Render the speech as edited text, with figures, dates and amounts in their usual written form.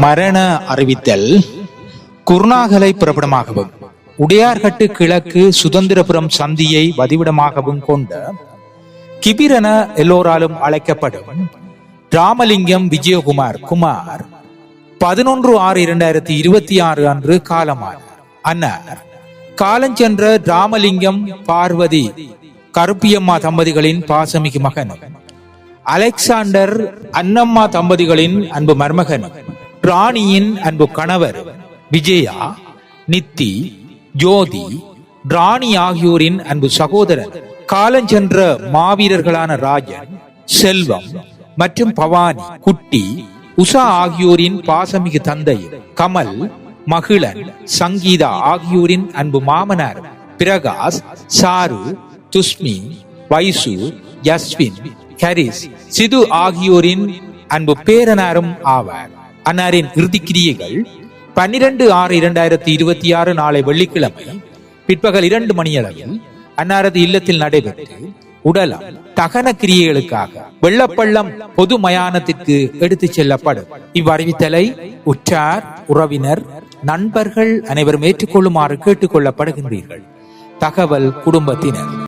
மரண அறிவித்தல். குருநாகலை பிறப்பிடமாகவும் உடையார்கட்டு கிழக்கு சுதந்திரபுரம் சந்தியை வதிவிடமாகவும் கொண்ட கிபிரென எல்லோராலும் அழைக்கப்படும் ராமலிங்கம் விஜயகுமார் குமார் 11/6/2026 அன்று காலமானார். அன்னார் காலஞ்சென்ற ராமலிங்கம் பார்வதி கருப்பியம்மா தம்பதிகளின் பாசமிகு மகனும், அலெக்சாண்டர் அன்னம்மா தம்பதிகளின் அன்பு மருமகனும், ராணியின் அன்பு கணவர் விஜயா, நித்தி, ஜோதி, ராணி ஆகியோரின் அன்பு சகோதரன், காலஞ்சென்ற மாவீரர்களான ராஜன், செல்வம் மற்றும் பவானி, குட்டி, உஷா ஆகியோரின் பாசமிகு தந்தை கமல், மகிழன், சங்கீதா ஆகியோரின் அன்பு மாமனார் பிரகாஷ், சாரு, துஷ்மி, வைசு, யஸ்வின், ஹரிஸ், சிது ஆகியோரின் அன்பு பேரனாரும் ஆவார். அன்னாரின் இறுதிக்கிரியைகள் 12/6/2026 நாளை வெள்ளிக்கிழமை பிற்பகல் 2 மணியளவில் அன்னாரது இல்லத்தில் நடைபெற்று உடலம் தகன கிரியைகளுக்காக வெள்ளப்பள்ளம் பொது மயானத்திற்கு எடுத்துச் செல்லப்படும். இவ்வறிவித்தலை உற்றார், உறவினர், நண்பர்கள் அனைவரும் ஏற்றுக்கொள்ளுமாறு கேட்டுக் கொள்ளப்படுகின்றீர்கள். தகவல் குடும்பத்தினர்.